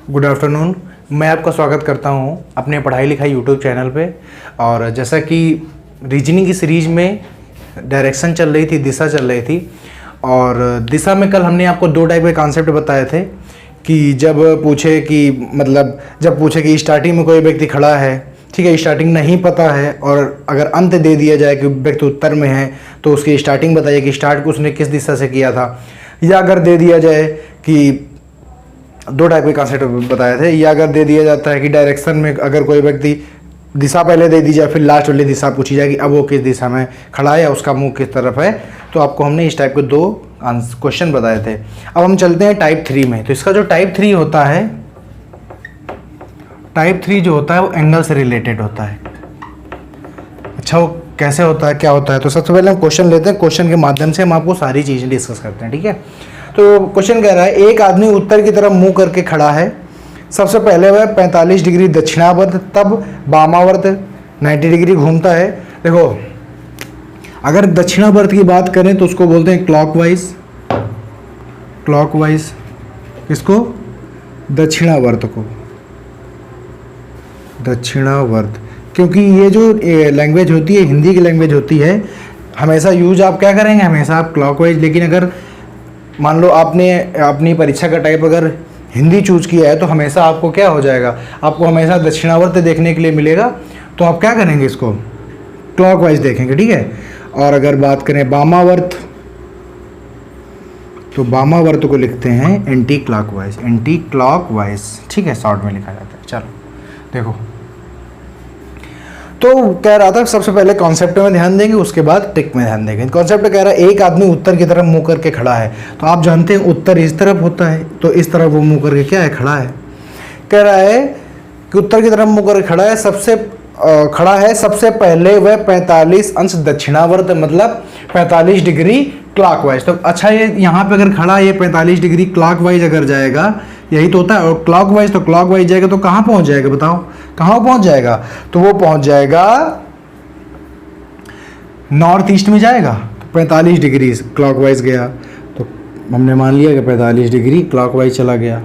Good afternoon. मैं आपका स्वागत करता हूं अपने पढ़ाई लिखाई यूट्यूब चैनल पे। और जैसा कि रीजनिंग की सीरीज में डायरेक्शन चल रही थी, दिशा चल रही थी, और दिशा में कल हमने आपको दो टाइप के कॉन्सेप्ट बताए थे कि जब पूछे कि स्टार्टिंग में कोई व्यक्ति खड़ा है, ठीक है, स्टार्टिंग नहीं पता है, और अगर अंत दे दिया जाए कि व्यक्ति उत्तर में है तो उसकी स्टार्टिंग बताइए कि स्टार्ट उसने किस दिशा से किया था। या अगर दे दिया जाए कि दो टाइप के कॉन्सेप्ट बताए थे, या अगर दे दिया जाता है कि डायरेक्शन में अगर कोई व्यक्ति दिशा पहले दे दी जाए फिर लास्ट वाली दिशा पूछी जाए कि अब वो किस दिशा में खड़ा है या उसका मुंह किस तरफ है। तो आपको हमने इस टाइप के दो क्वेश्चन बताए थे। अब हम चलते हैं टाइप 3 में। तो इसका जो टाइप 3 होता है, टाइप 3 जो होता है वो एंगल से रिलेटेड होता है। अच्छा, वो कैसे होता है, क्या होता है? तो सबसे पहले हम क्वेश्चन लेते हैं, क्वेश्चन के माध्यम से हम आपको सारी चीज़ें डिस्कस करते हैं, ठीक है। तो क्वेश्चन कह रहा है एक आदमी उत्तर की तरफ मुंह करके खड़ा है। सबसे पहले वह 45 डिग्री दक्षिणावर्त तब वामावर्त 90 डिग्री घूमता है। देखो, अगर दक्षिणावर्त की बात करें तो उसको बोलते हैं क्लॉकवाइज। क्लॉकवाइज किसको? दक्षिणावर्त को, दक्षिणावर्त। क्योंकि ये जो लैंग्वेज होती है, हिंदी की लैंग्वेज होती है, हमेशा यूज आप क्या करेंगे, हमेशा आप क्लॉकवाइज। लेकिन अगर मान लो आपने अपनी परीक्षा का टाइप अगर हिंदी चूज किया है तो हमेशा आपको क्या हो जाएगा, आपको हमेशा दक्षिणावर्त देखने के लिए मिलेगा। तो आप क्या करेंगे, इसको क्लॉकवाइज देखेंगे, ठीक है। और अगर बात करें वामावर्त, तो वामावर्त को लिखते हैं एंटी क्लॉकवाइज, एंटी क्लॉकवाइज, ठीक है, शॉर्ट में लिखा जाता है। चलो देखो, तो कह रहा था सबसे पहले कॉन्सेप्ट में ध्यान देंगे, उसके बाद ट्रिक में ध्यान देंगे। कॉन्सेप्ट कह रहा है एक आदमी उत्तर की तरफ मुंह करके खड़ा है। तो आप जानते हैं उत्तर इस तरफ होता है, तो इस तरफ वो मुंह करके क्या है, खड़ा है। कह रहा है कि उत्तर की तरफ मुंह करके खड़ा है, सबसे पहले वह 45 अंश दक्षिणावर्त, मतलब 45 डिग्री क्लॉकवाइज। तो अच्छा, ये यहाँ पे अगर खड़ा है, ये 45 डिग्री क्लॉकवाइज अगर जाएगा, यही तो होता है। और क्लॉकवाइज तो क्लॉकवाइज जाएगा तो कहाँ पहुँच जाएगा, बताओ कहाँ पहुँच जाएगा? तो वो पहुँच जाएगा नॉर्थ ईस्ट में जाएगा। तो 45 डिग्री क्लॉकवाइज गया, तो हमने मान लिया कि 45 डिग्री क्लॉकवाइज चला गया,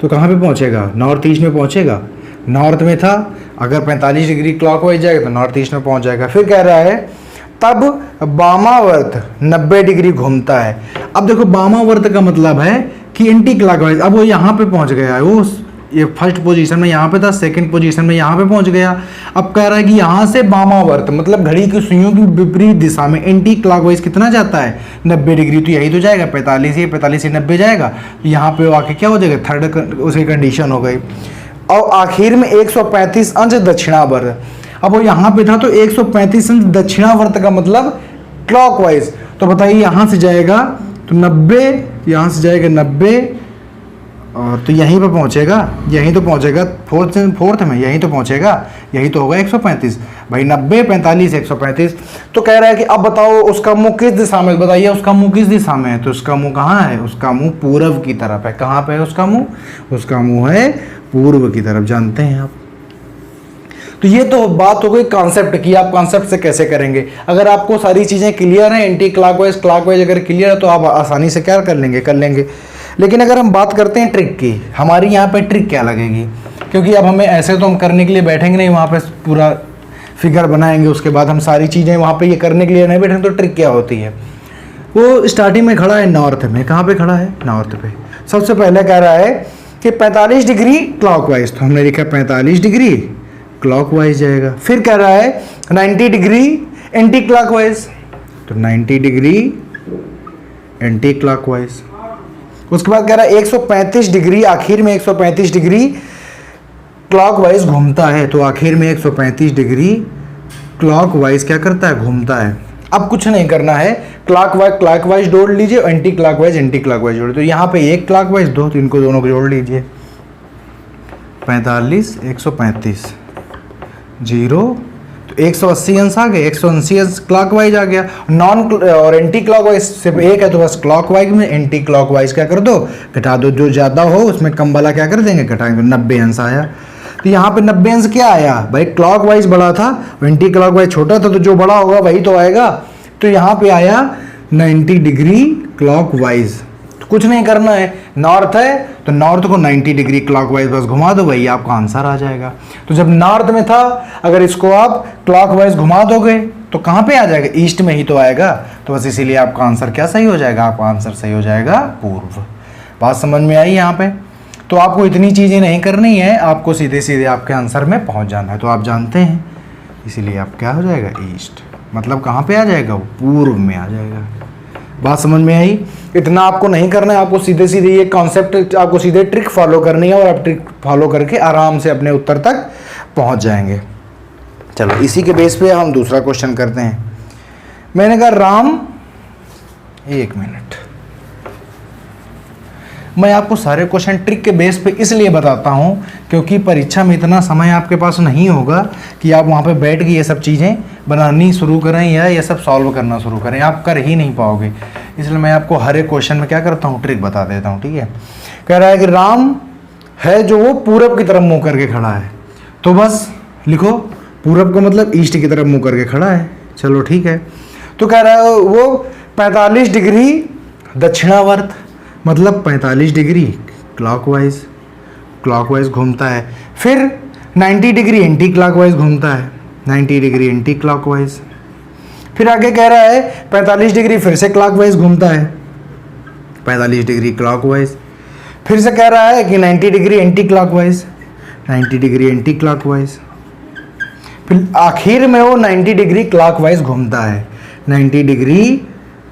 तो कहाँ पे पहुँचेगा? नॉर्थ ईस्ट में पहुँचेगा। नॉर्थ में था, अगर 45 डिग्री क्लॉकवाइज जाएगा तो नॉर्थ ईस्ट में पहुँच जाएगा। फिर कह रहा है तब वामावर्त 90 डिग्री घूमता है। अब देखो, वामावर्त का मतलब है कि एंटी क्लॉकवाइज। अब वो यहाँ पे पहुँच गया है, वो ये फर्स्ट पोजीशन में यहाँ पे था, सेकंड पोजीशन में यहाँ पे पहुँच गया। अब कह रहा है कि यहाँ से वामावर्त मतलब घड़ी की सुइयों की विपरीत दिशा में एंटी क्लॉकवाइज कितना जाता है, 90 डिग्री। तो यही तो जाएगा 45 से 90 जाएगा। तो यहाँ पे आके क्या हो जाएगा, थर्ड उसकी कंडीशन हो गई। और आखिर में 135 अंश दक्षिणावर्त। अब वो यहाँ पे था तो 135 अंश दक्षिणावर्त का मतलब क्लॉकवाइज। तो बताइए, यहाँ से जाएगा तो 90, यहाँ से जाएगा 90, और तो यहीं पे पहुँचेगा, यहीं तो पहुँचेगा फोर्थ में, यहीं तो पहुँचेगा, यही तो होगा 135 भाई। 90, 45, 135। तो कह रहा है कि अब बताओ उसका मुंह किस दिशा में, बताइए उसका मुंह किस दिशा में है। तो उसका मुंह कहाँ है, उसका मुंह पूर्व की तरफ है। कहाँ पे है उसका मुंह? उसका मुंह है पूर्व की तरफ, जानते हैं आप। तो ये तो बात हो गई कॉन्सेप्ट की, आप कॉन्सेप्ट से कैसे करेंगे। अगर आपको सारी चीज़ें क्लियर हैं, एंटी क्लॉकवाइज क्लॉकवाइज अगर क्लियर है तो आप आसानी से क्या कर लेंगे। लेकिन अगर हम बात करते हैं ट्रिक की, हमारी यहाँ पे ट्रिक क्या लगेगी, क्योंकि अब हमें ऐसे तो हम करने के लिए बैठेंगे नहीं, वहाँ पे पूरा फिगर बनाएंगे, उसके बाद हम सारी चीज़ें वहाँ पे ये करने के लिए नहीं बैठेंगे। तो ट्रिक क्या होती है, वो स्टार्टिंग में खड़ा है नॉर्थ में। कहाँ पे खड़ा है? नॉर्थ पे। सबसे पहले कह रहा है कि 45 डिग्री क्लॉकवाइज, तो हमने लिखा 45 डिग्री क्लॉकवाइज जाएगा। फिर कह रहा है 90 डिग्री एंटी क्लॉकवाइज, तो 90 डिग्री एंटी क्लॉकवाइज। उसके बाद कह रहा है 135 डिग्री, आखिर में 135 डिग्री क्लॉकवाइज घूमता है। तो आखिर में 135 डिग्री क्लॉकवाइज क्या करता है, घूमता है। अब कुछ नहीं करना है, क्लॉकवाइज जोड़ लीजिए, एंटी क्लॉकवाइज जोड़। तो यहाँ पे एक क्लॉकवाइज दो, तो इनको दोनों को जोड़ लीजिए। 45, 135, 0, तो 180 अंश आ गए, 180 अंश क्लॉकवाइज आ गया। नॉन और एंटी क्लॉकवाइज सिर्फ एक है, तो बस क्लॉकवाइज में एंटी क्लॉकवाइज क्या कर दो, घटा दो। जो ज़्यादा हो उसमें कम वाला क्या कर देंगे, घटाएंगे। 90 अंश आया। तो यहाँ पे 90 अंश क्या आया भाई, क्लॉकवाइज बड़ा था, एंटी क्लॉकवाइज छोटा था, तो जो बड़ा होगा वही तो आएगा। तो यहाँ पे आया 90 डिग्री क्लॉकवाइज। कुछ नहीं करना है, नॉर्थ है तो नॉर्थ को 90 डिग्री क्लॉकवाइज बस घुमा दो, वही आपका आंसर आ जाएगा। तो जब नॉर्थ में था, अगर इसको आप क्लॉकवाइज घुमा दोगे तो कहाँ पे आ जाएगा, ईस्ट में ही तो आएगा। तो बस इसीलिए आपका आंसर क्या सही हो जाएगा, आपका आंसर सही हो जाएगा पूर्व। बात समझ में आई यहाँ पे। तो आपको इतनी चीज़ें नहीं करनी है, आपको सीधे सीधे आपके आंसर में पहुँच जाना है। तो आप जानते हैं, इसीलिए आप क्या हो जाएगा, ईस्ट, मतलब कहाँ पे आ जाएगा, वो पूर्व में आ जाएगा। बात समझ में आई। इतना आपको नहीं करना है, आपको सीधे सीधे ये कॉन्सेप्ट, आपको सीधे ट्रिक फॉलो करनी है और आप ट्रिक फॉलो करके आराम से अपने उत्तर तक पहुंच जाएंगे। चलो इसी के बेस पे हम दूसरा क्वेश्चन करते हैं। मैंने कहा राम, एक मिनट, मैं आपको सारे क्वेश्चन ट्रिक के बेस पे इसलिए बताता हूँ क्योंकि परीक्षा में इतना समय आपके पास नहीं होगा कि आप वहाँ पे बैठ के ये सब चीज़ें बनानी शुरू करें या ये सब सॉल्व करना शुरू करें, आप कर ही नहीं पाओगे। इसलिए मैं आपको हर एक क्वेश्चन में क्या करता हूँ, ट्रिक बता देता हूँ। ठीक है, कह रहा है कि राम है जो वो पूरब की तरफ मुँह करके खड़ा है, तो बस लिखो पूरब का मतलब ईस्ट की तरफ मुँह करके खड़ा है। चलो ठीक है, तो कह रहा है वो 45 डिग्री दक्षिणावर्त, मतलब 45 डिग्री क्लॉकवाइज घूमता है। फिर 90 डिग्री एंटी क्लॉकवाइज घूमता है, 90 डिग्री एंटी क्लॉकवाइज। फिर आगे कह रहा है 45 डिग्री फिर से क्लॉकवाइज घूमता है, 45 डिग्री क्लॉकवाइज। फिर से कह रहा है कि 90 degree anti clockwise, 90 degree anti clockwise. फिर आखिर में वो 90 डिग्री क्लॉकवाइज घूमता है, 90 डिग्री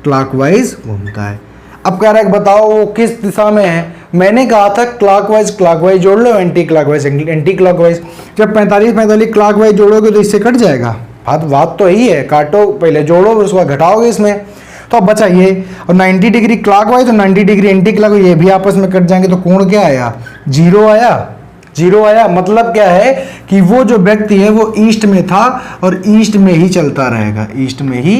क्लॉकवाइज घूमता है। अब कह रहा है बताओ वो किस दिशा में है। मैंने कहा था क्लॉकवाइज जोड़ लो, एंटी क्लॉकवाइज। जब 45 क्लॉकवाइज जोड़ोगे तो इससे कट जाएगा। बात तो यही है, काटो पहले जोड़ो फिर उसको घटाओगे इसमें, तो अब बचा ये। और 90 डिग्री क्लॉकवाइज और 90 डिग्री एंटी क्लॉकवाइज ये भी आपस में कट जाएंगे, तो कोण क्या आया, जीरो आया। मतलब क्या है कि वो जो व्यक्ति है वो ईस्ट में था और ईस्ट में ही चलता रहेगा, ईस्ट में ही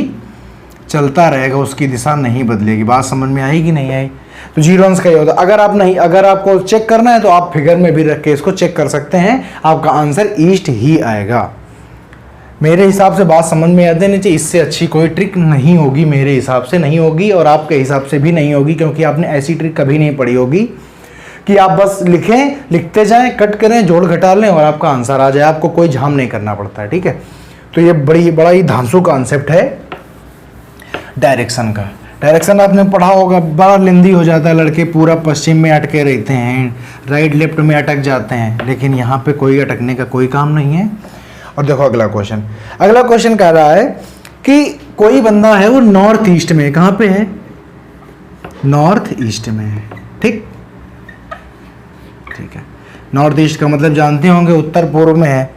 चलता रहेगा, उसकी दिशा नहीं बदलेगी। बात समझ में आई कि नहीं आई। तो जीरो अंश का ही होता। अगर आपको चेक करना है तो आप फिगर में भी रख के इसको चेक कर सकते हैं, आपका आंसर ईस्ट ही आएगा। मेरे हिसाब से बात समझ में आती नहीं चाहिए, इससे अच्छी कोई ट्रिक नहीं होगी, मेरे हिसाब से नहीं होगी और आपके हिसाब से भी नहीं होगी, क्योंकि आपने ऐसी ट्रिक कभी नहीं पढ़ी होगी कि आप बस लिखते जाएं, कट करें, जोड़ घटा लें और आपका आंसर आ जाए, आपको कोई झाम नहीं करना पड़ता है। ठीक है, तो ये बड़ा ही धांसू कॉन्सेप्ट है डायरेक्शन का। डायरेक्शन आपने पढ़ा होगा, बड़ा लेंदी हो जाता है, लड़के पूरा पश्चिम में अटके रहते हैं, राइट लेफ्ट में अटक जाते हैं, लेकिन यहाँ पे कोई अटकने का कोई काम नहीं है। और देखो अगला क्वेश्चन कह रहा है कि कोई बंदा है वो नॉर्थ ईस्ट में, कहाँ पे है, नॉर्थ ईस्ट में है। ठीक है, नॉर्थ ईस्ट का मतलब जानते होंगे उत्तर पूर्व में है,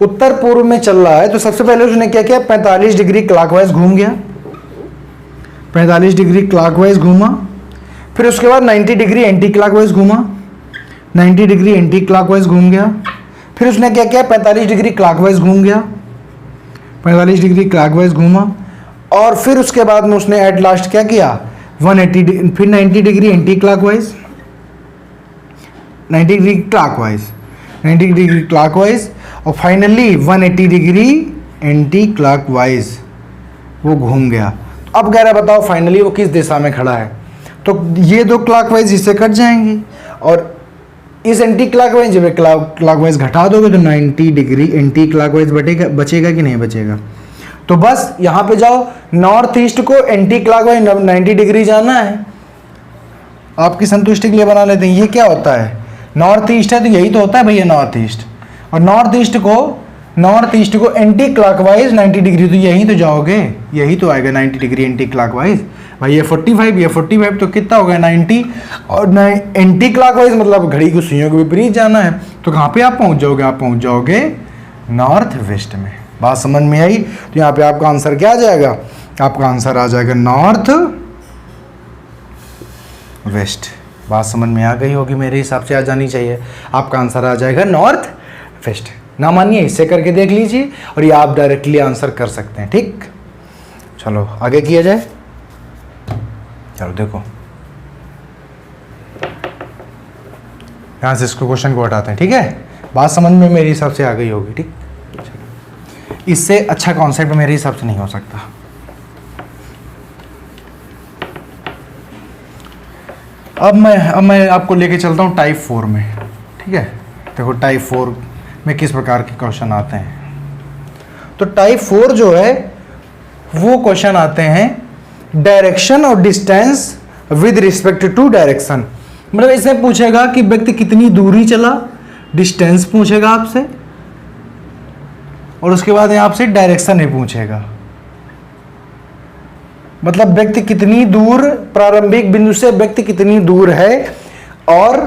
उत्तर पूर्व में चल रहा है। तो सबसे पहले उसने क्या किया, 45 डिग्री क्लॉकवाइज घूम गया, 45 डिग्री क्लॉकवाइज घूमा। फिर उसके बाद 90 डिग्री एंटी क्लॉकवाइज घूमा, 90 डिग्री एंटी क्लॉकवाइज घूम गया। फिर उसने क्या किया, 45 डिग्री क्लॉकवाइज घूम गया, 45 डिग्री क्लॉकवाइज घूमा। और फिर उसके बाद में उसने एट लास्ट क्या किया, 180, फिर 90 degree anti clockwise, 90 degree clockwise, 90 degree clockwise और फाइनली 180 डिग्री एंटी क्लॉकवाइज वो घूम गया। अब कह रहा है बताओ फाइनली वो किस दिशा में खड़ा है। तो ये दो क्लॉकवाइज इससे कट जाएंगे और इस एंटी क्लॉकवाइज जब क्लॉकवाइज घटा दोगे तो 90 डिग्री एंटी क्लॉकवाइज बचेगा कि नहीं बचेगा। तो बस यहाँ पे जाओ, नॉर्थ ईस्ट को एंटी क्लॉकवाइज 90 डिग्री जाना है, आपकी संतुष्टि के लिए बना लेते हैं। ये क्या होता है, नॉर्थ ईस्ट है तो यही तो होता है भैया नॉर्थ ईस्ट, और नॉर्थ ईस्ट को एंटी क्लॉकवाइज 90 डिग्री, तो यही तो जाओगे, यही तो आएगा 90 डिग्री एंटी क्लॉकवाइज। भाई ये 45 तो कितना हो गया 90, और एंटी क्लॉकवाइज मतलब घड़ी की सुइयों के विपरीत जाना है। तो कहाँ पे आप पहुँच जाओगे, नॉर्थ वेस्ट में। बात समझ में आई। तो यहाँ पे आपका आंसर क्या आ जाएगा, आपका आंसर आ जाएगा नॉर्थ वेस्ट। बात समझ में आ गई होगी, मेरे हिसाब से आ जानी चाहिए। आपका आंसर आ जाएगा नॉर्थ वेस्ट। ना मानिए इससे करके देख लीजिए और ये आप डायरेक्टली आंसर कर सकते हैं। ठीक, चलो आगे किया जाए। चलो देखो यहाँ से इसको क्वेश्चन को हटाते हैं। ठीक है, बात समझ में मेरे हिसाब से आ गई होगी। ठीक, इससे अच्छा कॉन्सेप्ट मेरे हिसाब से नहीं हो सकता। अब मैं आपको लेके चलता हूँ टाइप 4 में, ठीक है। देखो टाइप 4 में किस प्रकार के क्वेश्चन आते हैं। तो टाइप 4 जो है वो क्वेश्चन आते हैं डायरेक्शन और distance with respect to direction. मतलब इसमें पूछेगा कि व्यक्ति कितनी दूरी चला, डिस्टेंस पूछेगा आपसे, और उसके बाद यहाँ आपसे डायरेक्शन ही पूछेगा। मतलब व्यक्ति कितनी दूर, प्रारंभिक बिंदु से व्यक्ति कितनी दूर है, और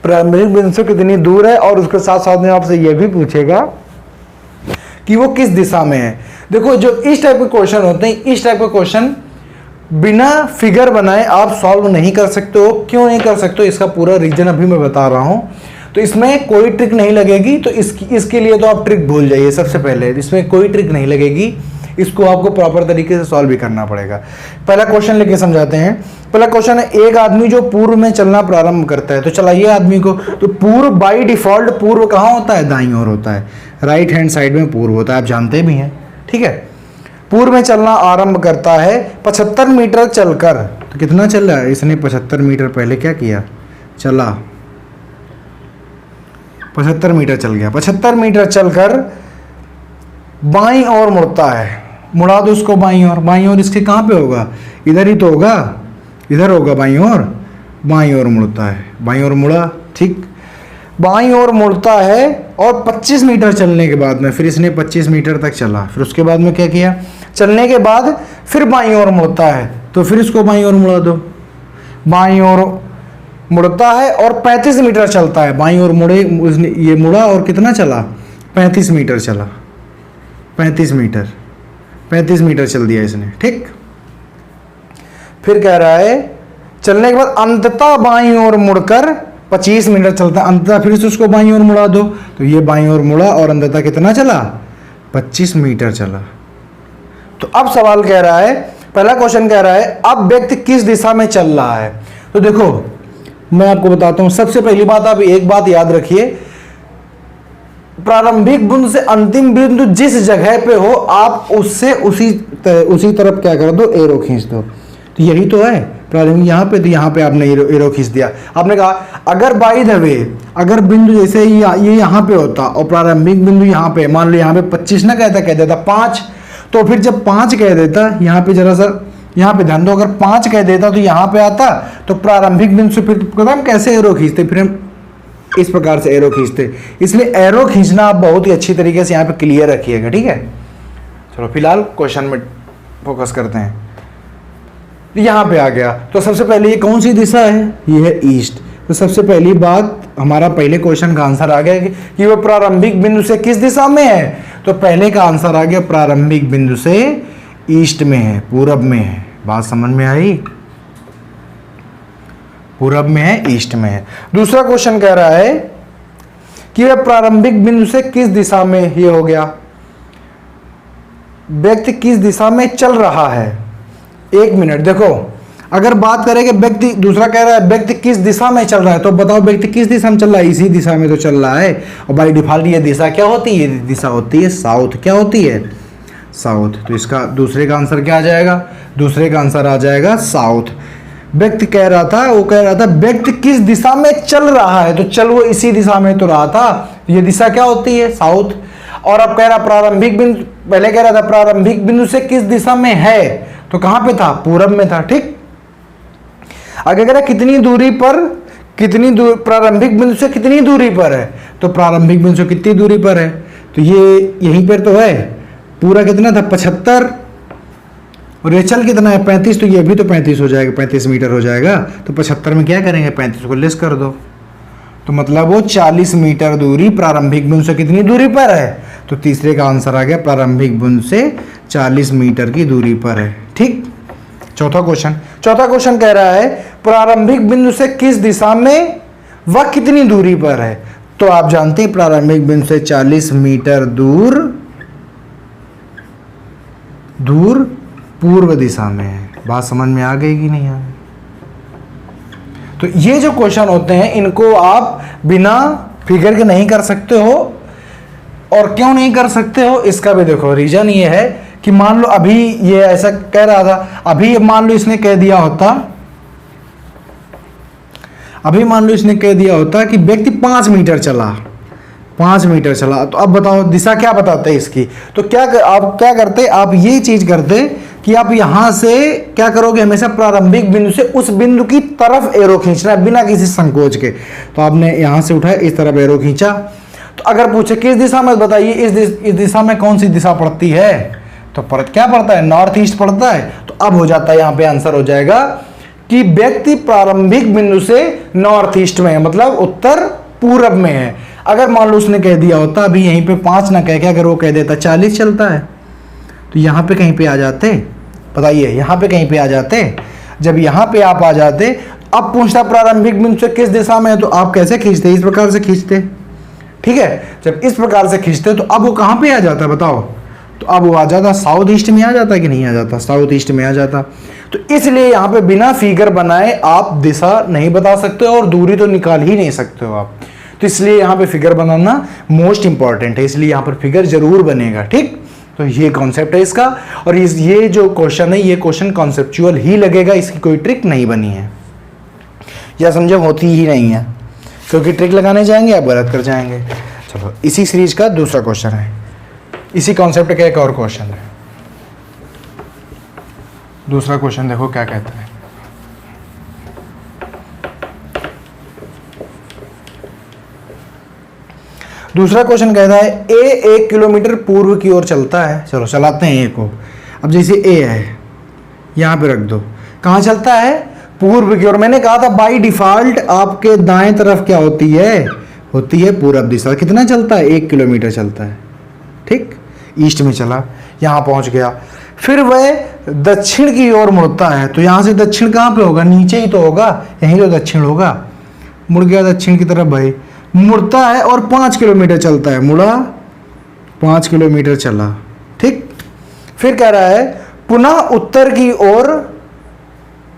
प्रारंभिक बिंदु से कितनी दूर है, और उसके साथ साथ में आपसे यह भी पूछेगा कि वो किस दिशा में है। देखो जो इस टाइप के क्वेश्चन होते हैं, इस टाइप के क्वेश्चन बिना फिगर बनाए आप सॉल्व नहीं कर सकते हो। क्यों नहीं कर सकते हो, इसका पूरा रीजन अभी मैं बता रहा हूं। तो इसमें कोई ट्रिक नहीं लगेगी, तो इसके लिए तो आप ट्रिक भूल जाइए। सबसे पहले इसमें कोई ट्रिक नहीं लगेगी, इसको आपको प्रॉपर तरीके से सॉल्व भी करना पड़ेगा। पहला क्वेश्चन लेके समझाते हैं। पहला क्वेश्चन है, एक आदमी जो पूर्व में चलना प्रारंभ करता है। तो चलाइए आदमी को। तो पूर्व बाय डिफॉल्ट पूर्व कहाँ होता है, दाईं ओर होता है, राइट हैंड साइड में पूर्व होता है, आप जानते भी हैं, ठीक है। पूर्व में चलना आरंभ करता है 75 मीटर चलकर। तो कितना चल रहा है, इसने 75 मीटर पहले क्या किया, चला, 75 मीटर चल गया। 75 मीटर चलकर बाईं ओर मुड़ता है। मुड़ा दो उसको बाईं ओर। बाईं ओर इसके कहाँ पे होगा, इधर ही तो होगा, इधर होगा बाईं ओर। बाईं ओर मुड़ता है, बाईं ओर मुड़ा, ठीक। बाईं ओर मुड़ता है और 25 मीटर चलने के बाद में फिर इसने 25 मीटर तक चला। फिर उसके बाद में क्या किया, चलने के बाद फिर बाईं ओर मुड़ता है, तो फिर इसको बाईं ओर मुड़ा दो। बाईं ओर मुड़ता है और 35 मीटर चलता है। बाईं ओर मुड़े, उसने ये मुड़ा और कितना चला, 35 मीटर चला। 35 मीटर चल दिया इसने, ठीक। फिर कह रहा है चलने के बाद अंततः बाईं ओर मुड़कर 25 मीटर चलता है। अंततः फिर से उसको बाईं ओर मुड़ा दो, तो ये बाईं ओर मुड़ा और अंततः कितना चला, 25 मीटर चला। तो अब सवाल कह रहा है, पहला क्वेश्चन कह रहा है अब व्यक्ति किस दिशा में चल रहा है। तो देखो मैं आपको बताता हूं। सबसे पहली बात, आप एक बात याद रखिए, प्रारंभिक बिंदु से अंतिम बिंदु जिस जगह पे हो, आप उससे उसी तरफ क्या कर दो, एरो खींच दो। तो यही तो है प्रारंभिक, यहाँ पे, तो यहाँ पे आपने एरो खींच दिया। आपने कहा अगर बाय द वे, अगर बिंदु जैसे ये यहाँ पे होता और प्रारंभिक बिंदु यहाँ पे, मान लो यहाँ पे 25 ना कह देता 5, तो फिर जब 5 कह देता, यहाँ पे जरा सा यहाँ पे ध्यान दो, अगर 5 कह देता तो यहाँ पे आता, तो प्रारंभिक बिंदु से फिर हम कैसे एरो खींचते, फिर हम इस प्रकार से एरो खींचते। इसलिए एरो खींचना आप बहुत ही अच्छी तरीके से यहाँ पे क्लियर रखिएगा, ठीक है। चलो फिलहाल क्वेश्चन में फोकस करते हैं। यहाँ पे आ गया, तो सबसे पहले ये कौन सी दिशा है, ये है ईस्ट। तो सबसे पहली बात, हमारा पहले क्वेश्चन का आंसर आ गया कि वो प्रारंभिक बिंदु से किस दिशा में है। तो पहले का आंसर आ गया प्रारंभिक बिंदु से ईस्ट में है, पूरब में है। बात समझ में आई, पूरब में है, ईस्ट में है। दूसरा क्वेश्चन कह रहा है कि वह प्रारंभिक बिंदु से किस दिशा में, ये हो गया व्यक्ति किस दिशा में चल रहा है। एक मिनट, देखो अगर बात करें कि व्यक्ति, दूसरा कह रहा है व्यक्ति किस दिशा में चल रहा है, तो बताओ व्यक्ति किस दिशा में चल रहा है, इसी दिशा में तो चल रहा है। और बाई डिफॉल्ट ये दिशा क्या होती है, ये दिशा होती है साउथ। क्या होती है, साउथ। तो इसका दूसरे का आंसर क्या आ जाएगा, दूसरे का आंसर आ जाएगा साउथ। व्यक्ति कह रहा था, वो कह रहा था व्यक्ति किस दिशा में चल रहा है, तो चल वो इसी दिशा में तो रहा था, तो ये दिशा क्या होती है, साउथ। और अब कह रहा प्रारंभिक बिंदु, पहले कह रहा था प्रारंभिक बिंदु से किस दिशा में है, तो कहां पे था, पूरब में था, ठीक। आगे कह रहा कितनी दूरी पर, कितनी दूर, प्रारंभिक बिंदु से कितनी दूरी पर है, तो प्रारंभिक बिंदु से कितनी दूरी पर है, तो ये यहीं पर तो है। पूरा कितना था, 75, और ये चल कितना है, 35, तो ये भी तो 35 हो जाएगा, 35 मीटर हो जाएगा। तो 75 में क्या करेंगे, 35 को लेस कर दो, तो मतलब वो 40 मीटर दूरी प्रारंभिक बिंदु से कितनी दूरी पर है। तो तीसरे का आंसर आ गया प्रारंभिक बिंदु से 40 मीटर की दूरी पर है, ठीक। चौथा क्वेश्चन कह रहा है प्रारंभिक बिंदु से किस दिशा में वह कितनी दूरी पर है। तो आप जानते हैं प्रारंभिक बिंदु से 40 मीटर दूर पूर्व दिशा में है। बात समझ में आ गई कि नहीं आ गई। तो ये जो क्वेश्चन होते हैं इनको आप बिना फिगर के नहीं कर सकते हो। और क्यों नहीं कर सकते हो, इसका भी देखो रीजन ये है कि मान लो अभी ये ऐसा कह रहा था, अभी मान लो इसने कह दिया होता अभी मान लो इसने कह दिया होता कि व्यक्ति 5 मीटर चला, 5 मीटर चला, तो अब बताओ दिशा क्या बताते हैं इसकी। तो आप क्या करते, आप ये चीज करते कि आप यहां से क्या करोगे, हमेशा प्रारंभिक बिंदु से उस बिंदु की तरफ एरो खींचना है बिना किसी संकोच के। तो आपने यहां से उठाया, इस तरफ एरो खींचा। तो अगर पूछे किस दिशा में, बताइए इस दिशा में कौन सी दिशा पड़ती है, तो क्या पड़ता है, नॉर्थ ईस्ट पड़ता है। तो अब हो जाता है, यहां पे आंसर हो जाएगा कि व्यक्ति प्रारंभिक बिंदु से नॉर्थ ईस्ट में है, मतलब उत्तर पूरब में है। अगर मान लो उसने कह दिया होता अभी यहीं पे 5 ना कह के, अगर वो कह देता 40 चलता है, तो यहां पे कहीं पे आ जाते, बताइए यहां पे कहीं पे आ जाते। जब यहां पे आप आ जाते, अब पूछता प्रारंभिक बिंदु से किस दिशा में है, तो आप कैसे खींचते, इस प्रकार से खींचते, ठीक है। जब इस प्रकार से खींचते तो अब वो कहां पे आ जाता है बताओ, तो अब वो आ जाता साउथ ईस्ट में आ जाता कि नहीं आ जाता, साउथ ईस्ट में आ जाता। तो इसलिए यहां पे बिना फिगर बनाए आप दिशा नहीं बता सकते और दूरी तो निकाल ही नहीं सकते हो आप। तो इसलिए यहां पे फिगर बनाना मोस्ट इंपॉर्टेंट है, इसलिए यहां पर फिगर जरूर बनेगा, ठीक। तो ये कॉन्सेप्ट है इसका, और ये जो क्वेश्चन है ये क्वेश्चन कॉन्सेप्चुअल ही लगेगा, इसकी कोई ट्रिक नहीं बनी है, या समझे होती ही नहीं है, क्योंकि ट्रिक लगाने जाएंगे आप गलत कर जाएंगे। चलो इसी सीरीज का दूसरा क्वेश्चन है, इसी कॉन्सेप्ट का एक और क्वेश्चन है। दूसरा क्वेश्चन देखो क्या कहता है। दूसरा क्वेश्चन कहता है ए 1 किलोमीटर पूर्व की ओर चलता है। चलो चलाते हैं ए को। अब जैसे ए है, यहां पे रख दो, कहां चलता है, पूर्व की ओर। मैंने कहा था बाय डिफॉल्ट आपके दाएं तरफ क्या होती है, होती है पूरब दिशा। कितना चलता है, 1 किलोमीटर चलता है, ठीक। ईस्ट में चला, यहां पहुंच गया, फिर वह दक्षिण की ओर मुड़ता है। तो यहां से दक्षिण कहां पे होगा, नीचे ही तो होगा, यहीं तो दक्षिण होगा। मुड़ गया दक्षिण की तरफ भाई, मुड़ता है और 5 किलोमीटर चलता है, मुड़ा 5 किलोमीटर चला, ठीक। फिर कह रहा है पुनः उत्तर की ओर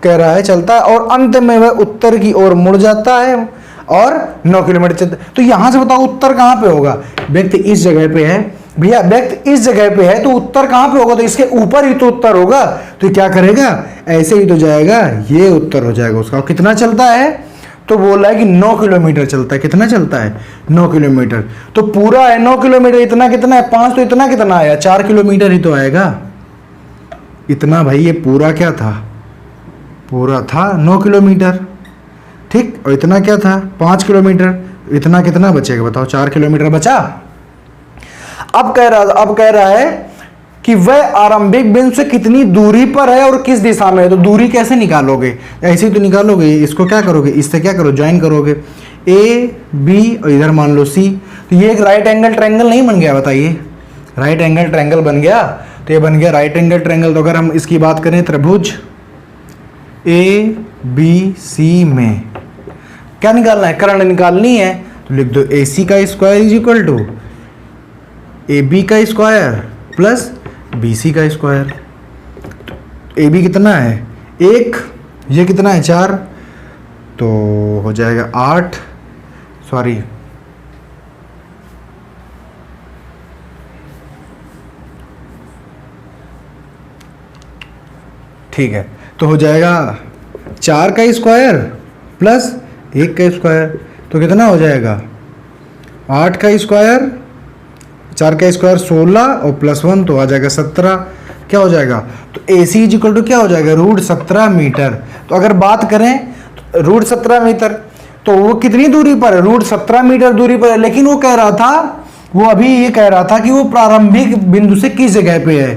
कह रहा है चलता है, और अंत में वह उत्तर की ओर मुड़ जाता है और 9 किलोमीटर चलता है। तो यहां से बताओ उत्तर कहां पे होगा, व्यक्ति इस जगह पे है भैया, व्यक्ति इस जगह पे है तो उत्तर कहां पे होगा, तो इसके ऊपर ही तो उत्तर होगा। तो क्या करेगा, ऐसे ही तो जाएगा, ये उत्तर हो जाएगा उसका। कितना चलता है, तो बोला है कि 9 किलोमीटर चलता है। कितना चलता है, 9 किलोमीटर। तो पूरा है 9 किलोमीटर, इतना कितना है 5, तो इतना कितना आया, 4 किलोमीटर ही तो आएगा इतना भाई। ये पूरा क्या था, पूरा था 9 किलोमीटर, ठीक। और इतना क्या था, 5 किलोमीटर। इतना कितना बचेगा बताओ, 4 किलोमीटर बचा। अब कह रहा है कि वह आरंभिक बिंदु से कितनी दूरी पर है और किस दिशा में है। तो दूरी कैसे निकालोगे, ऐसे ही तो निकालोगे, इसको क्या करोगे, इससे क्या करो, ज्वाइन करोगे, ए बी और इधर मान लो सी। तो ये एक राइट एंगल ट्रायंगल नहीं बन गया, बताइए, राइट एंगल ट्रायंगल बन गया। तो ये बन गया राइट एंगल ट्रायंगल। तो अगर हम इसकी बात करें, त्रिभुज ए बी सी में क्या निकालना है, कर्ण निकालनी है। तो लिख दो ए सी का square is equal to A B का स्क्वायर प्लस बी सी का स्क्वायर। ए बी कितना है 1, ये कितना है 4, तो हो जाएगा 8, सॉरी ठीक है, तो हो जाएगा 4 का स्क्वायर प्लस 1 का स्क्वायर। तो कितना हो जाएगा 8 का स्क्वायर, 4 का स्क्वायर 16 और प्लस 1 तो आ जाएगा 17। क्या हो जाएगा, तो ए सी इज इक्वल टू क्या हो जाएगा, √17 मीटर। तो अगर बात करें तो √17 मीटर, तो वो कितनी दूरी पर है, √17 मीटर दूरी पर है। लेकिन वो कह रहा था, वो अभी ये कह रहा था कि वो प्रारंभिक बिंदु से किस जगह पे है,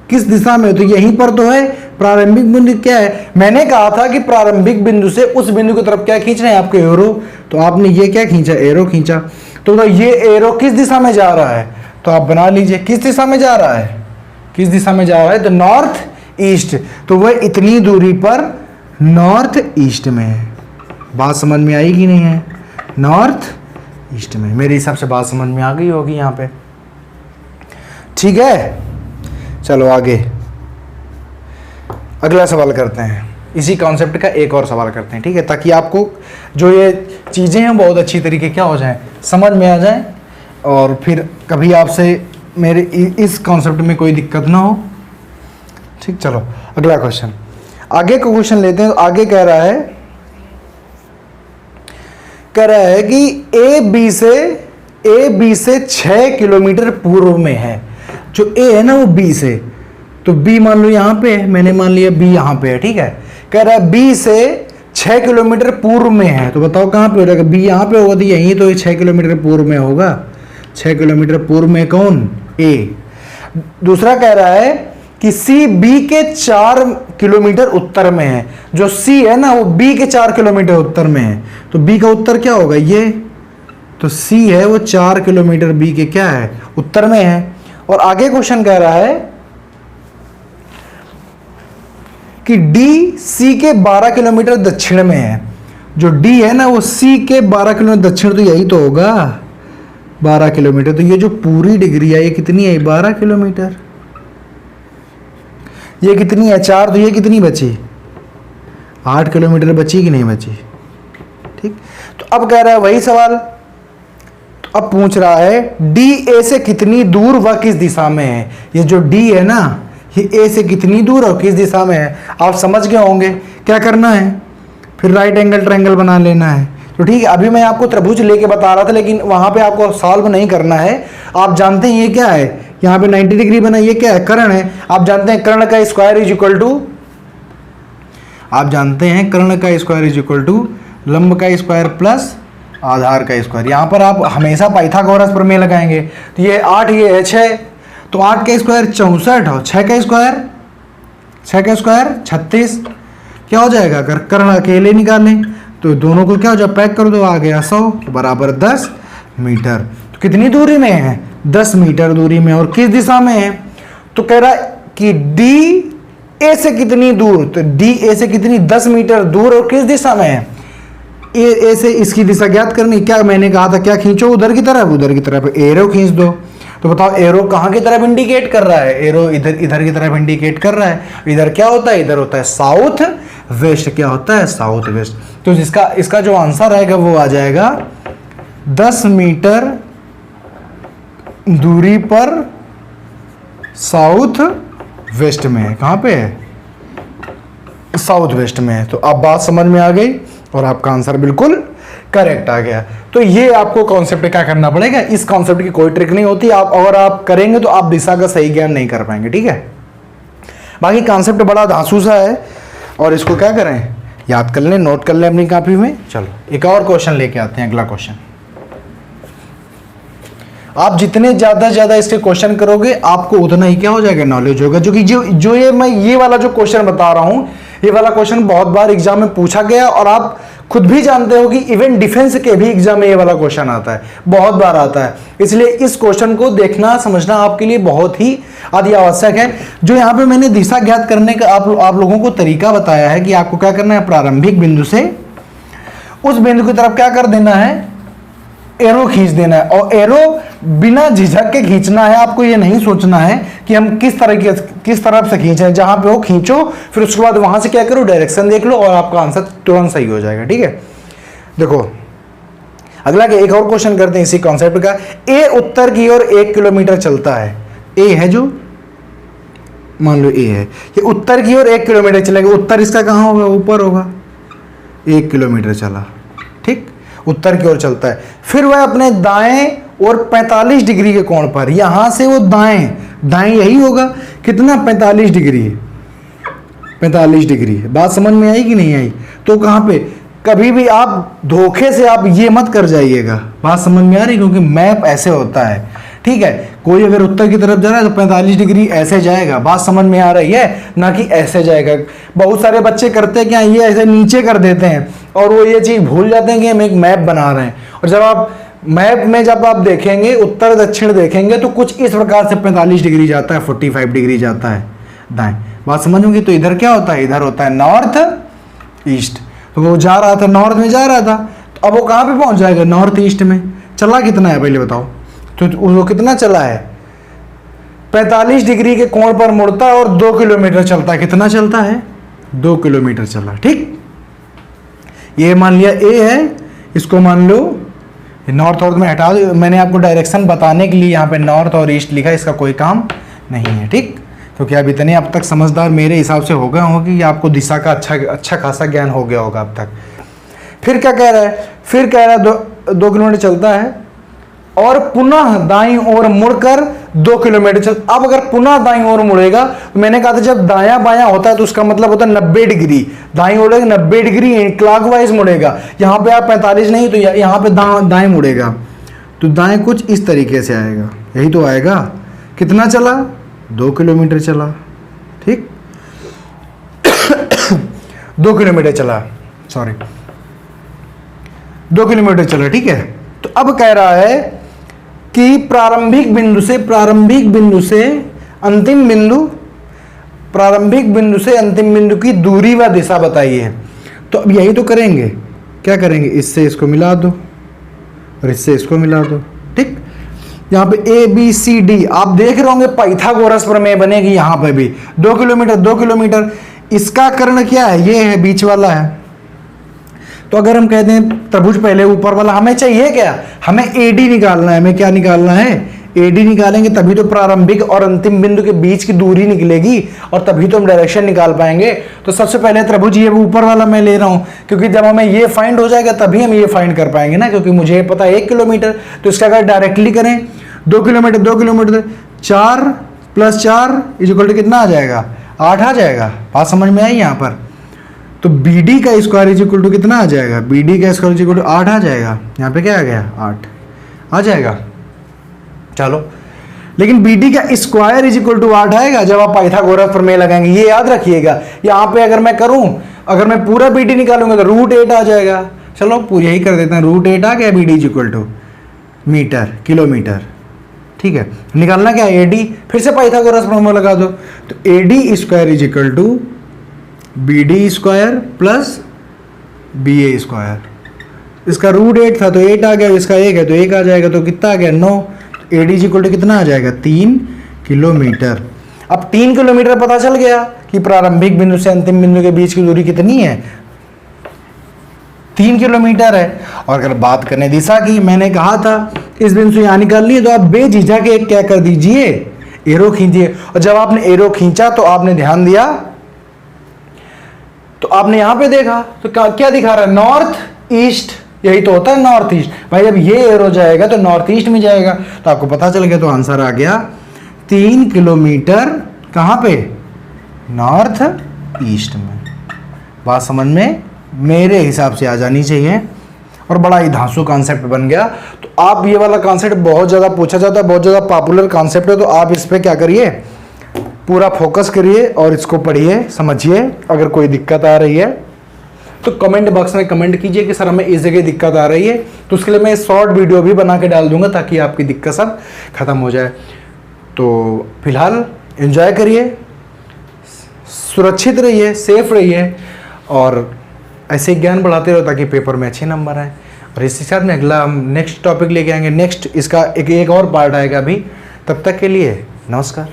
किस दिशा में। तो यहीं पर तो है प्रारंभिक बिंदु, क्या है, मैंने कहा था कि प्रारंभिक बिंदु से उस बिंदु की तरफ क्या खींचना है आपको, एरो। तो आपने ये क्या खींचा, एरो खींचा। तो ये एरो किस दिशा में जा रहा है, तो आप बना लीजिए किस दिशा में जा रहा है, किस दिशा में जा रहा है, तो नॉर्थ ईस्ट। तो वह इतनी दूरी पर नॉर्थ ईस्ट में है। बात समझ में आई कि नहीं है, नॉर्थ ईस्ट में। मेरे हिसाब से बात समझ में आ गई होगी यहाँ पे, ठीक है। चलो आगे अगला सवाल करते हैं, इसी कॉन्सेप्ट का एक और सवाल करते हैं, ठीक है, ताकि आपको जो ये चीज़ें हैं बहुत अच्छी तरीके क्या हो जाए, समझ में आ जाए, और फिर कभी आपसे मेरे इस कॉन्सेप्ट में कोई दिक्कत ना हो, ठीक। चलो अगला क्वेश्चन, आगे का क्वेश्चन लेते हैं। तो आगे कह रहा है कह रहा है कि ए बी से 6 किलोमीटर पूर्व में है। जो ए है ना वो बी से, तो बी मान लो यहाँ पे है, मैंने मान लिया बी यहाँ पे है, ठीक है। कह रहा है बी से 6 किलोमीटर पूर्व में है, तो बताओ कहाँ पे हो जाएगा, बी यहाँ पे होगा तो यहीं तो 6 किलोमीटर पूर्व में होगा। 6 किलोमीटर पूर्व में कौन, ए। दूसरा कह रहा है कि सी बी के 4 किलोमीटर उत्तर में है। जो सी है ना वो बी के 4 किलोमीटर उत्तर में है, तो बी का उत्तर क्या होगा, ये। तो सी है वो 4 किलोमीटर बी के क्या है, उत्तर में है। और आगे क्वेश्चन कह रहा है कि डी सी के 12 किलोमीटर दक्षिण में है। जो डी है ना वो सी के 12 किलोमीटर दक्षिण, तो यही तो होगा 12 किलोमीटर। तो ये जो पूरी डिग्री है ये कितनी है, 12 किलोमीटर। ये कितनी है, 4, तो ये कितनी बची, 8 किलोमीटर बची कि नहीं बची, ठीक। तो अब कह रहा है वही सवाल, तो अब पूछ रहा है डी ए से कितनी दूर व किस दिशा में है। ये जो डी है ना ये ए से कितनी दूर और किस दिशा में है, आप समझ गए होंगे। क्या करना है, फिर राइट एंगल ट्रायंगल बना लेना है। तो ठीक है, अभी मैं आपको त्रिभुज लेके बता रहा था, लेकिन वहां पे आपको सॉल्व नहीं करना है। आप जानते हैं ये क्या है, यहाँ पे 90 डिग्री बना, ये क्या है, कर्ण है। आप जानते हैं कर्ण का स्क्वायर इज इक्वल टू, आप जानते हैं कर्ण का स्क्वायर इज इक्वल टू लंब का स्क्वायर प्लस आधार का स्क्वायर। यहाँ पर आप हमेशा पाइथागोरस प्रमेय लगाएंगे। तो ये 8, ये है 6, तो 8 का स्क्वायर 64 और 6 का स्क्वायर 36। क्या हो जाएगा, अगर कर्ण अकेले निकालें तो दोनों को क्या हो जाए, पैक कर दो, आ गया 100 बराबर 10 मीटर। तो कितनी दूरी में है, 10 मीटर दूरी में। और किस दिशा में है, तो कह रहा है कि डी ए से कितनी दूर, तो डी ए से कितनी, 10 मीटर दूर, और किस दिशा में है, ए से इसकी दिशा ज्ञात करनी। क्या मैंने कहा था, क्या खींचो, उधर की तरफ एरो खींच दो। तो बताओ एरो कहाँ की तरफ इंडिकेट कर रहा है, एरो इधर की तरफ इंडिकेट कर रहा है। इधर क्या होता है, इधर होता है साउथ वेस्ट। क्या होता है, साउथ वेस्ट। तो इसका जो आंसर आएगा वो आ जाएगा 10 मीटर दूरी पर साउथ वेस्ट में है। कहाँ पे है, साउथ वेस्ट में है। तो अब बात समझ में आ गई और आपका आंसर बिल्कुल करेक्ट आ गया। तो ये आपको कॉन्सेप्ट क्या करना पड़ेगा, इस कॉन्सेप्ट की कोई ट्रिक नहीं होती। आप अगर आप करेंगे तो आप दिशा का सही ज्ञान नहीं कर पाएंगे, ठीक है। बाकी कॉन्सेप्ट बड़ा धांसू सा है और इसको क्या करें, याद कर लें, नोट कर लें अपनी कॉपी में। चलो एक और क्वेश्चन लेके आते हैं, अगला क्वेश्चन। आप जितने ज्यादा इसके क्वेश्चन करोगे आपको उतना ही क्या हो जाएगा, नॉलेज होगा। जो कि जो ये वाला जो क्वेश्चन बता रहा हूं, ये वाला क्वेश्चन बहुत बार एग्जाम में पूछा गया और आप खुद भी जानते हो कि इवन डिफेंस के भी एग्जाम में ये वाला क्वेश्चन आता है, बहुत बार आता है। इसलिए इस क्वेश्चन को देखना समझना आपके लिए बहुत ही अति आवश्यक है। जो यहाँ पे मैंने दिशा ज्ञात करने का आप लोगों को तरीका बताया है कि आपको क्या करना है, प्रारंभिक बिंदु से उस बिंदु की तरफ क्या कर देना है, एरो खींच देना है। और एरो बिना झिझक के खींचना है। आपको ये नहीं सोचना है कि हम किस तरफ से खींच रहे हैं, जहां पे हो खींचो, फिर उसके बाद वहां से क्या करो, डायरेक्शन देख लो और आपका आंसर तुरंत सही हो जाएगा, ठीक है। देखो अगला एक और क्वेश्चन करते हैं इसी कॉन्सेप्ट का। ए उत्तर की ओर 1 किलोमीटर चलता है। ए है जो, मान लो ए है, ये उत्तर की ओर 1 किलोमीटर चलेगा। उत्तर इसका कहां होगा, ऊपर होगा। 1 किलोमीटर चला, ठीक, उत्तर की ओर चलता है। फिर वह अपने दाएं और 45 डिग्री के कोण पर, यहां से वो दाएं यही होगा, कितना, 45 डिग्री, 45 डिग्री। बात समझ में आई कि नहीं आई। तो कहां पे, कभी भी आप धोखे से आप ये मत कर जाइएगा। बात समझ में आ रही, क्योंकि मैप ऐसे होता है, ठीक है। कोई अगर उत्तर की तरफ जा रहा है तो 45 डिग्री ऐसे जाएगा। बात समझ में आ रही है, ना कि ऐसे जाएगा। बहुत सारे बच्चे करते हैं क्या, ये ऐसे नीचे कर देते हैं और वो ये चीज भूल जाते हैं कि हम एक मैप बना रहे हैं। और जब आप मैप में जब आप देखेंगे, उत्तर दक्षिण देखेंगे, तो कुछ इस प्रकार से 45 डिग्री जाता है, 45 डिग्री जाता है दाएं। बात समझोगे। तो इधर क्या होता है, इधर होता है नॉर्थ ईस्ट। तो वो जा रहा था, नॉर्थ में जा रहा था, तो अब वो कहाँ पे पहुंच जाएगा, नॉर्थ ईस्ट में। चला कितना है पहले बताओ, तो वो कितना चला है, 45 डिग्री के कोण पर मुड़ता है और 2 किलोमीटर चलता है। कितना चलता है, 2 किलोमीटर चला, ठीक। ये मान लिया ए है, इसको मान लो नॉर्थ और में हटा दो। मैंने आपको डायरेक्शन बताने के लिए यहाँ पे नॉर्थ और ईस्ट लिखा है, इसका कोई काम नहीं है, ठीक। क्योंकि आप इतने अब तक समझदार मेरे हिसाब से हो गए होंगे कि आपको दिशा का अच्छा खासा ज्ञान हो गया होगा अब तक। फिर क्या कह रहा है, फिर कह रहा है 2 किलोमीटर चलता है और पुनः दाईं ओर मुड़कर 2 किलोमीटर चल। अब अगर पुनः दाईं ओर मुड़ेगा, तो मैंने कहा था जब दायां बायां होता है तो उसका मतलब होता है 90 डिग्री, दाईं ओर 90 डिग्री क्लॉकवाइज मुड़ेगा। यहाँ पे आप 45 नहीं तो यहाँ पे दाएं मुड़ेगा, तो दाएं कुछ इस तरीके से आएगा, यही तो आएगा। कितना चला, 2 किलोमीटर चला, ठीक 2 किलोमीटर चला, सॉरी 2 किलोमीटर चला, ठीक है। तो अब कह रहा है कि प्रारंभिक बिंदु से अंतिम बिंदु की दूरी व दिशा बताइए। तो अब यही तो करेंगे, क्या करेंगे, इससे इसको मिला दो और इससे इसको मिला दो, ठीक। यहाँ पे ABCD आप देख रहे होंगे, पाइथागोरस प्रमेय बनेगी यहाँ पे भी। 2 किलोमीटर, इसका कर्ण क्या है, ये है, बीच वाला है। तो अगर हम कहते हैं त्रिभुज पहले ऊपर वाला, हमें चाहिए क्या, हमें AD निकालना है। हमें क्या निकालना है, AD निकालेंगे तभी तो प्रारंभिक और अंतिम बिंदु के बीच की दूरी निकलेगी और तभी तो हम डायरेक्शन निकाल पाएंगे। तो सबसे पहले त्रिभुज ये ऊपर वाला मैं ले रहा हूं, क्योंकि जब हमें ये फाइंड हो जाएगा तभी हम ये फाइंड कर पाएंगे ना, क्योंकि मुझे पता है 1 किलोमीटर। तो इसका अगर डायरेक्टली करें 2 किलोमीटर 4 + 4 = कितना आ जाएगा, 8 आ जाएगा। बात समझ में आई यहाँ पर। तो BD का स्क्वायर = कितना आ जाएगा, BD का स्क्वायर = 8 आ जाएगा। यहाँ पे क्या आ गया, 8 आ जाएगा। चलो, लेकिन BD का स्क्वायर = 8 आएगा जब आप पाइथागोरस प्रमेय लगाएंगे, ये याद रखिएगा। यहाँ पे अगर मैं करूं, अगर मैं पूरा BD निकालूंगा तो √8 आ जाएगा। चलो पूरी यही कर देते हैं, √8 आ गया, BD = मीटर, किलोमीटर, ठीक है। निकालना क्या है, AD, फिर से पाइथागोरस प्रमेय लगा दो। तो AD square = BD square plus BA square. इसका √8 था तो 8 आ गया, इसका 1 है तो 1 आ जाएगा, तो कितना आ गया, 9। AD = कितना आ जाएगा, 3 किलोमीटर। अब 3 किलोमीटर पता चल गया कि प्रारंभिक बिंदु से अंतिम बिंदु के बीच की दूरी कितनी है, 3 किलोमीटर है। और अगर बात करें दिशा की, मैंने कहा था इस बिंदु से यहाँ निकालनी है तो आप बेझिझक एक क्या कर दीजिए, एरो खींचिए। और जब आपने एरो खींचा तो आपने ध्यान दिया, तो आपने यहां पे देखा तो क्या दिखा रहा है, नॉर्थ ईस्ट। यही तो होता है नॉर्थ ईस्ट। भाई जब ये एरो जाएगा तो नॉर्थ ईस्ट में जाएगा, तो आपको पता चल गया। तो आंसर आ गया 3 किलोमीटर, कहां पे, नॉर्थ ईस्ट में। बात समझ में मेरे हिसाब से आ जानी चाहिए, और बड़ा ही धांसू कॉन्सेप्ट बन गया। तो आप ये वाला कॉन्सेप्ट बहुत ज़्यादा पूछा जाता है, बहुत ज़्यादा पॉपुलर कॉन्सेप्ट है, तो आप इस पर क्या करिए, पूरा फोकस करिए और इसको पढ़िए, समझिए। अगर कोई दिक्कत आ रही है तो कमेंट बॉक्स में कमेंट कीजिए कि सर हमें इस जगह दिक्कत आ रही है, तो उसके लिए मैं शॉर्ट वीडियो भी बना के डाल दूंगा ताकि आपकी दिक्कत सब खत्म हो जाए। तो फिलहाल एंजॉय करिए, सुरक्षित रहिए, सेफ रहिए, और ऐसे ज्ञान बढ़ाते रहो ताकि पेपर में अच्छे नंबर आए। और इसी के साथ में अगला हम नेक्स्ट टॉपिक लेके आएंगे, नेक्स्ट इसका एक और पार्ट आएगा अभी। तब तक के लिए नमस्कार।